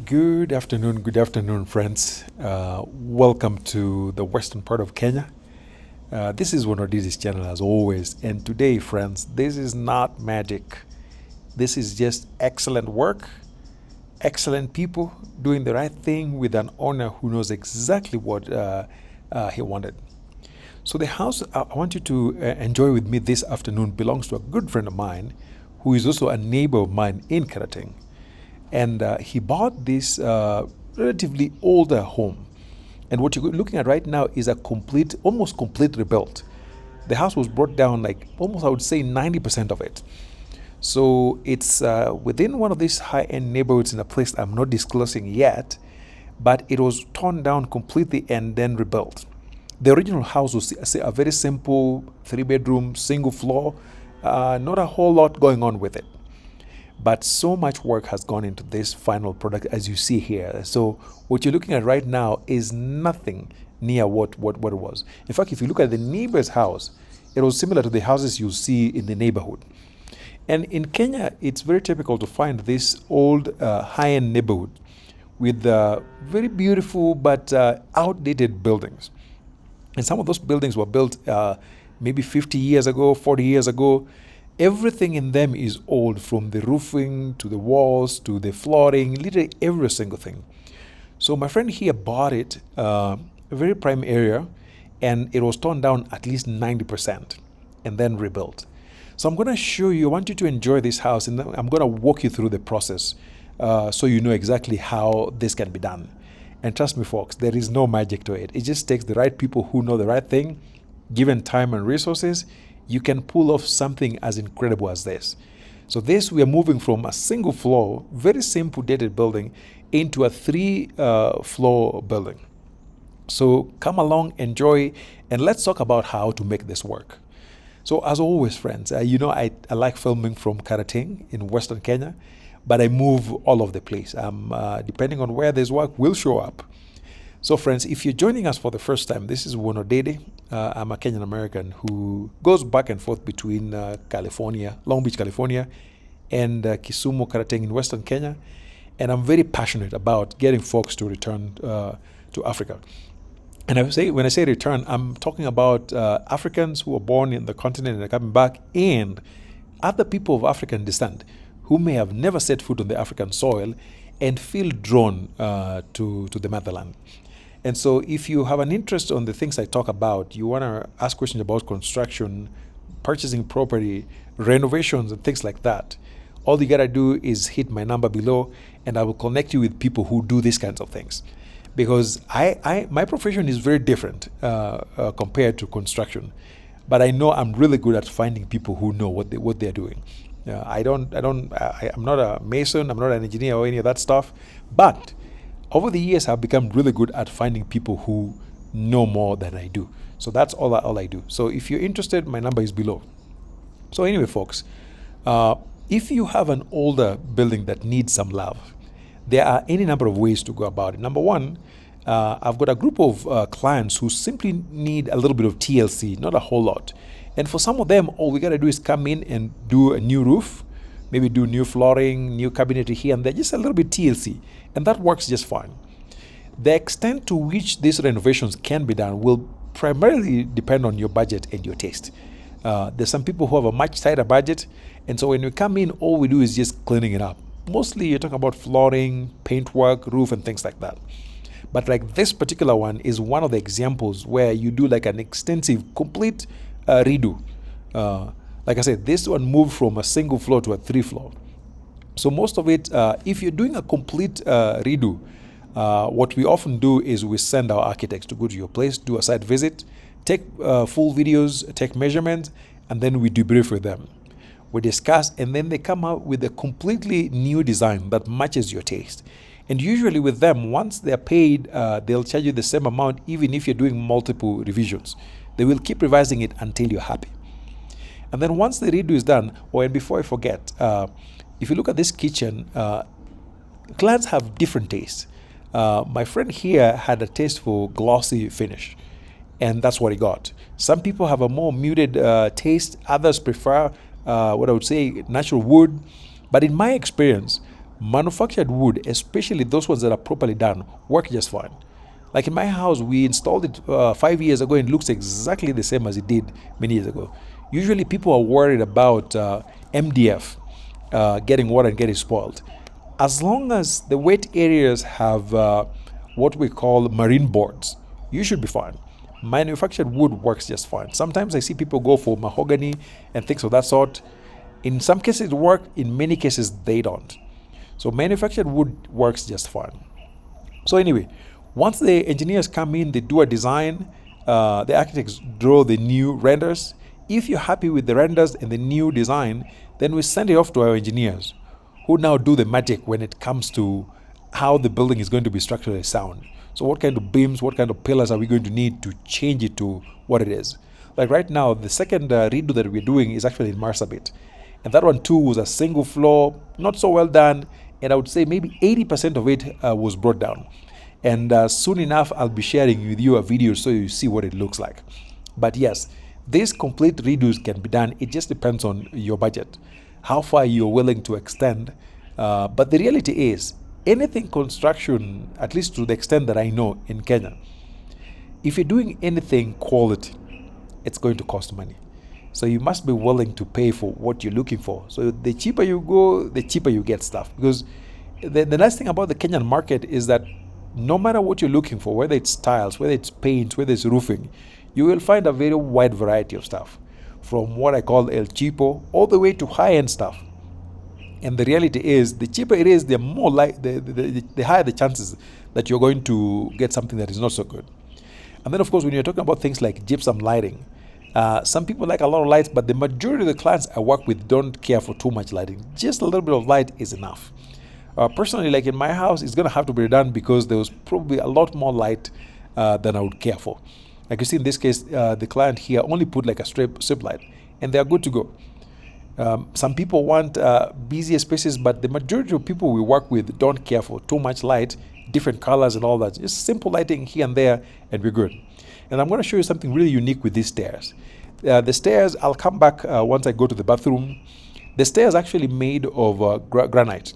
Good afternoon, friends. Welcome to the western part of Kenya. This is Wanodidi's channel as always, and today, friends, this is not magic. This is just excellent work, excellent people doing the right thing with an owner who knows exactly what he wanted. So the house I want you to enjoy with me this afternoon belongs to a good friend of mine who is also a neighbor of mine in Karating. And he bought this relatively older home. And what you're looking at right now is a almost complete rebuild. The house was brought down like almost, I would say, 90% of it. So it's within one of these high-end neighborhoods in a place I'm not disclosing yet, but it was torn down completely and then rebuilt. The original house was a very simple 3-bedroom, single floor, not a whole lot going on with it. But so much work has gone into this final product, as you see here. So what you're looking at right now is nothing near what it was. In fact, if you look at the neighbor's house, it was similar to the houses you see in the neighborhood. And in Kenya, it's very typical to find this old high-end neighborhood with very beautiful but outdated buildings. And some of those buildings were built maybe 50 years ago, 40 years ago. Everything in them is old, from the roofing to the walls to the flooring, literally every single thing. So my friend here bought it, a very prime area, and it was torn down at least 90% and then rebuilt. So I'm going to show you, I want you to enjoy this house, and I'm going to walk you through the process so you know exactly how this can be done. And trust me, folks, there is no magic to it. It just takes the right people who know the right thing, given time and resources. You can pull off something as incredible as this. So this, we are moving from a single floor, very simple dated building into a 3-floor building. So come along, enjoy, and let's talk about how to make this work. So as always, friends, I like filming from Karating in Western Kenya, but I move all over the place. Depending on where there's work, will show up. So friends, if you're joining us for the first time, this is Wonodede. I'm a Kenyan American who goes back and forth between California, Long Beach, California, and Kisumu, Karating in Western Kenya. And I'm very passionate about getting folks to return to Africa. And when I say return, I'm talking about Africans who are born in the continent and are coming back, and other people of African descent who may have never set foot on the African soil and feel drawn to the motherland. And so if you have an interest on the things I talk about, you want to ask questions about construction, purchasing property, renovations, and things like that, all you got to do is hit my number below, and I will connect you with people who do these kinds of things. Because my profession is very different compared to construction. But I know I'm really good at finding people who know what they're doing. I'm not a mason, I'm not an engineer or any of that stuff, but over the years, I've become really good at finding people who know more than I do. So that's all I do. So if you're interested, my number is below. So anyway, folks, if you have an older building that needs some love, there are any number of ways to go about it. Number one, I've got a group of clients who simply need a little bit of TLC, not a whole lot. And for some of them, all we got to do is come in and do a new roof, maybe do new flooring, new cabinetry here and there, just a little bit TLC. And that works just fine. The extent to which these renovations can be done will primarily depend on your budget and your taste. There's some people who have a much tighter budget, and so when we come in, all we do is just cleaning it up. Mostly you're talking about flooring, paintwork, roof, and things like that. But like this particular one is one of the examples where you do like an extensive, complete redo. Like I said, this one moved from a single floor to a 3-floor. So most of it, if you're doing a complete redo, what we often do is we send our architects to go to your place, do a site visit, take full videos, take measurements, and then we debrief with them. We discuss, and then they come out with a completely new design that matches your taste. And usually with them, once they're paid, they'll charge you the same amount, even if you're doing multiple revisions. They will keep revising it until you're happy. And then once the redo is done, and before I forget, if you look at this kitchen, clients have different tastes. My friend here had a taste for glossy finish, and that's what he got. Some people have a more muted taste. Others prefer what I would say natural wood. But in my experience, Manufactured wood, especially those ones that are properly done, work just fine. Like in my house, we installed it 5 years ago and it looks exactly the same as it did many years ago. Usually, people are worried about MDF getting water and getting spoiled. As long as the wet areas have what we call marine boards, you should be fine. Manufactured wood works just fine. Sometimes I see people go for mahogany and things of that sort. In some cases, it works. In many cases, they don't. So manufactured wood works just fine. So anyway, once the engineers come in, they do a design, the architects draw the new renders. If you're happy with the renders and the new design, then we send it off to our engineers, who now do the magic when it comes to how the building is going to be structurally sound. So what kind of beams, what kind of pillars are we going to need to change it to what it is? Like right now, the second redo that we're doing is actually in Marsabit. And that one too was a single floor, not so well done. And I would say maybe 80% of it was brought down. And soon enough, I'll be sharing with you a video so you see what it looks like. But yes, these complete redos can be done. It just depends on your budget, how far you're willing to extend. But the reality is, anything construction, at least to the extent that I know in Kenya, if you're doing anything quality, it's going to cost money. So you must be willing to pay for what you're looking for. So the cheaper you go, the cheaper you get stuff. Because the nice thing about the Kenyan market is that no matter what you're looking for, whether it's tiles, whether it's paint, whether it's roofing, you will find a very wide variety of stuff. From what I call El Cheapo all the way to high-end stuff. And the reality is, the cheaper it is, the more the higher the chances that you're going to get something that is not so good. And then, of course, when you're talking about things like gypsum lighting, some people like a lot of lights, but the majority of the clients I work with don't care for too much lighting. Just a little bit of light is enough. Personally, like in my house, it's going to have to be done because there was probably a lot more light than I would care for. Like you see in this case, the client here only put like a strip light, and they are good to go. Some people want busier spaces, but the majority of people we work with don't care for too much light, different colors and all that. Just simple lighting here and there, and we're good. And I'm going to show you something really unique with these stairs. The stairs, I'll come back once I go to the bathroom. The stairs actually made of granite.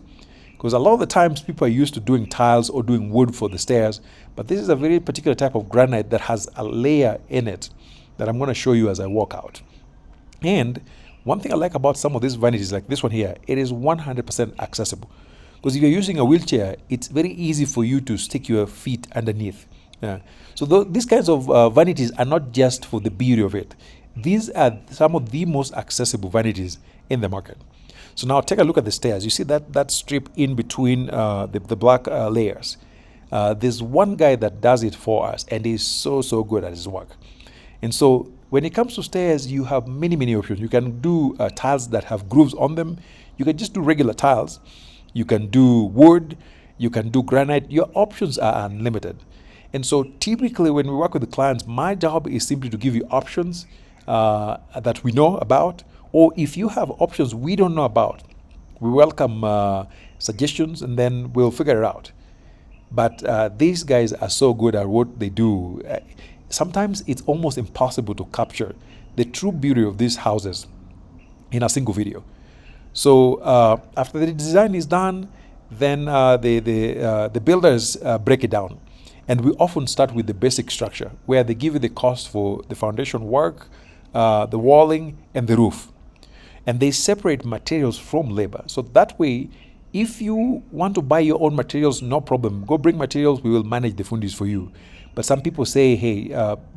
Because a lot of the times people are used to doing tiles or doing wood for the stairs, but this is a very particular type of granite that has a layer in it that I'm going to show you as I walk out. And one thing I like about some of these vanities, like this one here, it is 100% accessible. Because if you're using a wheelchair, it's very easy for you to stick your feet underneath. So these kinds of vanities are not just for the beauty of it. These are some of the most accessible vanities in the market. So now take a look at the stairs. You see that strip in between the black layers. There's one guy that does it for us, and he's so good at his work. And so when it comes to stairs, you have many options. You can do tiles that have grooves on them. You can just do regular tiles. You can do wood. You can do granite. Your options are unlimited. And so typically when we work with the clients, my job is simply to give you options that we know about, or if you have options we don't know about, we welcome suggestions, and then we'll figure it out. But these guys are so good at what they do. Sometimes it's almost impossible to capture the true beauty of these houses in a single video. So after the design is done, then the builders break it down. And we often start with the basic structure, where they give you the cost for the foundation work, the walling, and the roof. And they separate materials from labor. So that way, if you want to buy your own materials, no problem. Go bring materials, we will manage the fundis for you. But some people say, hey,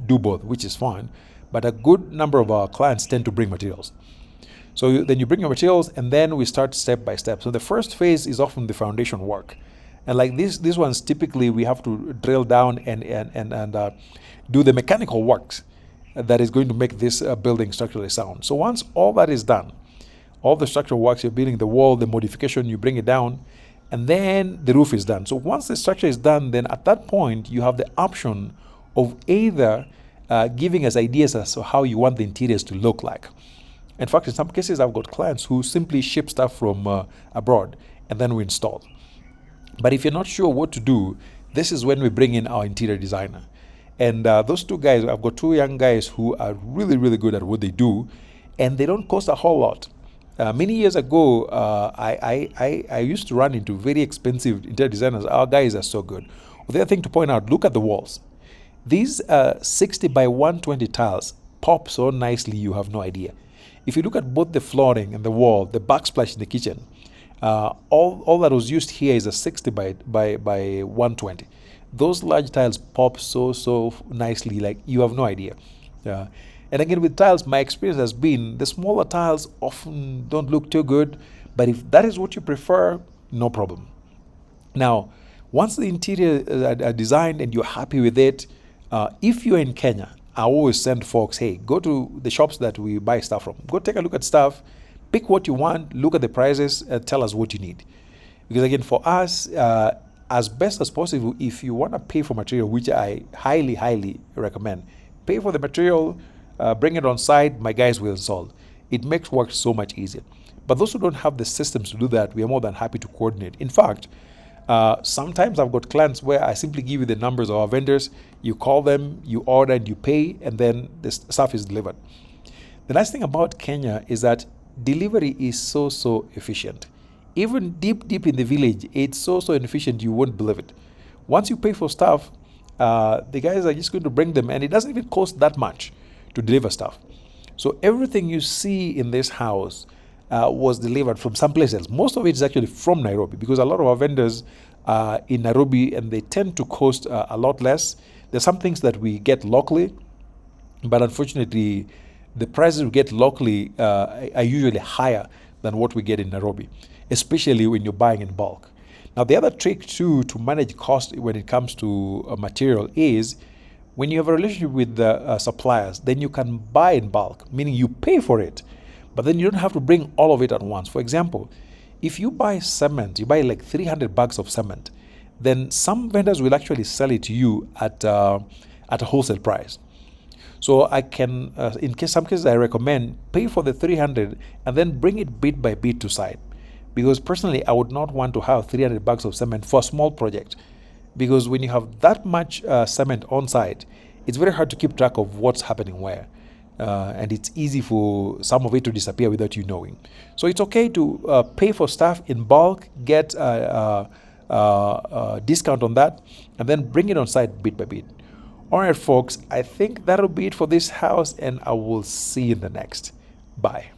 do both, which is fine. But a good number of our clients tend to bring materials. So then you bring your materials, and then we start step by step. So the first phase is often the foundation work. And like these ones, typically we have to drill down and do the mechanical works that is going to make this building structurally sound. So once all that is done, all the structural works, you're building the wall, the modification, you bring it down, and then the roof is done. So once the structure is done, then at that point, you have the option of either giving us ideas as to how you want the interiors to look like. In fact, in some cases, I've got clients who simply ship stuff from abroad, and then we install. But if you're not sure what to do, this is when we bring in our interior designer. And those two guys, I've got two young guys who are really good at what they do, and they don't cost a whole lot. Many years ago, I used to run into very expensive interior designers. Our guys are so good. The other thing to point out, look at the walls. These 60 by 120 tiles pop so nicely you have no idea. If you look at both the flooring and the wall, the backsplash in the kitchen, all that was used here is a 60 by 120. Those large tiles pop so nicely, like you have no idea. Uh, and again, with tiles, my experience has been the smaller tiles often don't look too good, but if that is what you prefer, no problem. Now, once the interior are designed and you're happy with it, if you're in Kenya, I always send folks, hey, go to the shops that we buy stuff from. Go take a look at stuff, pick what you want, look at the prices, and tell us what you need. Because again, for us, as best as possible, if you want to pay for material, which I highly recommend, pay for the material, bring it on site, my guys will install. It makes work so much easier. But those who don't have the systems to do that, we are more than happy to coordinate. In fact, sometimes I've got clients where I simply give you the numbers of our vendors, you call them, you order and you pay, and then the stuff is delivered. The nice thing about Kenya is that delivery is so efficient. Even deep in the village, it's so inefficient you won't believe it. Once you pay for stuff, the guys are just going to bring them, and it doesn't even cost that much to deliver stuff. So everything you see in this house was delivered from someplace else. Most of it is actually from Nairobi, because a lot of our vendors are in Nairobi and they tend to cost a lot less. There's some things that we get locally, but unfortunately, the prices we get locally are usually higher than what we get in Nairobi, especially when you're buying in bulk. Now, the other trick too to manage cost when it comes to material is when you have a relationship with the suppliers, then you can buy in bulk, meaning you pay for it, but then you don't have to bring all of it at once. For example, if you buy cement, you buy like 300 bags of cement, then some vendors will actually sell it to you at a wholesale price. So I can, some cases, I recommend pay for the 300 and then bring it bit by bit to site. Because personally, I would not want to have 300 bags of cement for a small project. Because when you have that much cement on site, it's very hard to keep track of what's happening where. And it's easy for some of it to disappear without you knowing. So it's okay to pay for stuff in bulk, get a discount on that, and then bring it on site bit by bit. All right, folks, I think that'll be it for this house, and I will see you in the next. Bye.